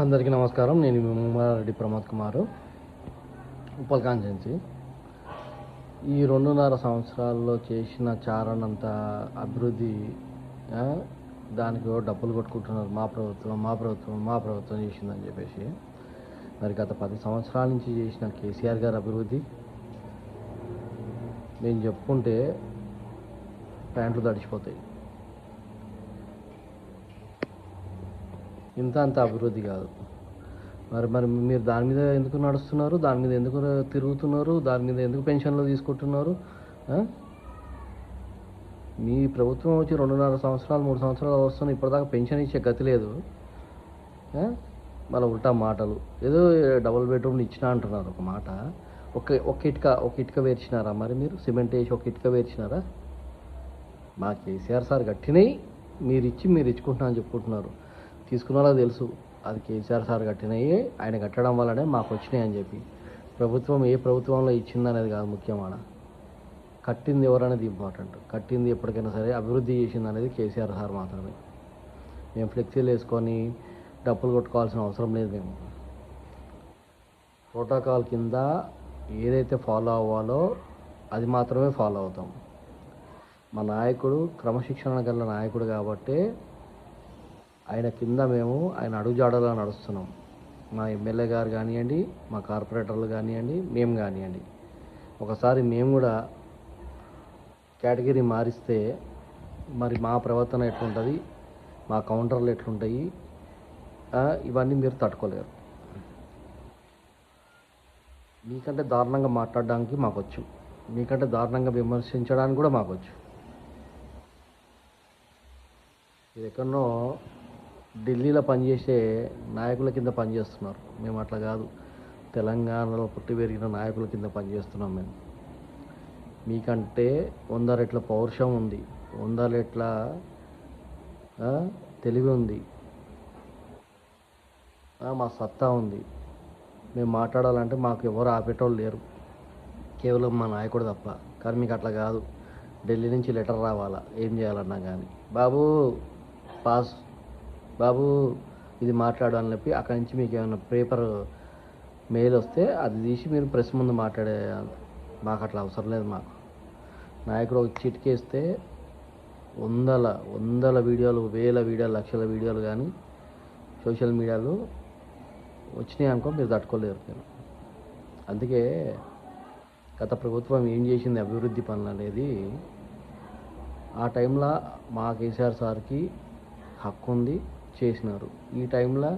అందరికీ నమస్కారం. నేను మీ ముమ్మారెడ్డి ప్రమోద్ కుమారు, ఉప్పల్ కాన్స్టిట్యున్సీ. ఈ 2.5 సంవత్సరాల్లో చేసిన చారనంత అభివృద్ధి, దానికి డబ్బులు కొట్టుకుంటున్నారు. మా ప్రభుత్వం చేసిందని చెప్పేసి. మరి గత 10 సంవత్సరాల నుంచి చేసిన కేసీఆర్ గారి అభివృద్ధి మేము చెప్పుకుంటే ప్యాంట్లు తడిచిపోతాయి. అంత అభివృద్ధి కాదు. మరి మీరు దాని మీద ఎందుకు నడుస్తున్నారు? దాని మీద ఎందుకు తిరుగుతున్నారు? దాని మీద ఎందుకు పెన్షన్లు తీసుకుంటున్నారు? మీ ప్రభుత్వం వచ్చి 2.5 సంవత్సరాలు 3 సంవత్సరాలు వస్తుంది, ఇప్పటిదాకా పెన్షన్ ఇచ్చే గతి లేదు. మళ్ళీ ఉల్టా మాటలు, ఏదో డబుల్ బెడ్రూమ్లు ఇచ్చినా అంటున్నారు. ఒక మాట, ఒక ఇటుక వేర్చినారా? మరి మీరు సిమెంట్ వేసి ఒక ఇటుక వేర్చినారా? మా కేసీఆర్ సార్ కట్టినవి మీరు ఇచ్చుకుంటున్నా అని చెప్పుకుంటున్నారు. తీసుకున్న వాళ్ళకి తెలుసు అది కేసీఆర్ సార్ కట్టినవి, ఆయన కట్టడం వల్లనే మాకు వచ్చినాయి అని చెప్పి. ప్రభుత్వం ఏ ప్రభుత్వంలో ఇచ్చిందనేది కాదు ముఖ్యం. కట్టింది ఎవరనేది ఇంపార్టెంట్. కట్టింది ఎప్పటికైనా సరే అభివృద్ధి చేసింది అనేది కేసీఆర్ సార్ మాత్రమే. మేము ఫ్లెక్సీలు వేసుకొని డబ్బులు కొట్టుకోవాల్సిన అవసరం లేదు. మేము ప్రోటోకాల్ కింద ఏదైతే ఫాలో అవ్వాలో అది మాత్రమే ఫాలో అవుతాం. మా నాయకుడు క్రమశిక్షణ గల నాయకుడు కాబట్టి ఆయన కింద మేము ఆయన అడుగుజాడలో నడుస్తున్నాం. మా ఎమ్మెల్యే గారు కానివ్వండి, మా కార్పొరేటర్లు కానివ్వండి, మేము కానివ్వండి. ఒకసారి మేము కూడా కేటగిరీ మారిస్తే మరి మా ప్రవర్తన ఎట్లుంటుంది, మా కౌంటర్లు ఎట్లుంటాయి, ఇవన్నీ మీరు తట్టుకోలేరు. మీకంటే దారుణంగా మాట్లాడడానికి మాకొచ్చు, మీకంటే దారుణంగా విమర్శించడానికి కూడా మాకొచ్చు. ఇది ఎక్కడనో ఢిల్లీలో పనిచేసే నాయకుల కింద పనిచేస్తున్నారు. మేము అట్లా కాదు, తెలంగాణలో పుట్టి పెరిగిన నాయకుల కింద పనిచేస్తున్నాం. మేము మీకంటే 100 రెట్ల పౌరుషం ఉంది, 100 రెట్ల తెలివి ఉంది, మా సత్తా ఉంది. మేము మాట్లాడాలంటే మాకు ఎవరు ఆపేటోళ్ళు లేరు, కేవలం మా నాయకుడు తప్ప. కానీ మీకు అట్లా కాదు. ఢిల్లీ నుంచి లెటర్ రావాలా ఏం చేయాలన్నా కానీ, బాబు పాస్, బాబు ఇది మాట్లాడు అని చెప్పి అక్కడి నుంచి మీకు ఏమైనా పేపర్ మెయిల్ వస్తే అది తీసి మీరు ప్రెస్ ముందు మాట్లాడే. మాకు అట్లా అవసరం లేదు. మాకు నాయకుడు ఒక చిటికేస్తే వందల వీడియోలు, వేల వీడియోలు, లక్షల వీడియోలు కానీ సోషల్ మీడియాలో వచ్చినాయి అనుకో, మీరు తట్టుకోలేరు. మీరు అందుకే గత ప్రభుత్వం ఏం చేసింది అభివృద్ధి పనులు అనేది ఆ టైంలో మా కేసీఆర్ సార్కి హక్కు ఉంది, చేసినారు. ఈ టైంలో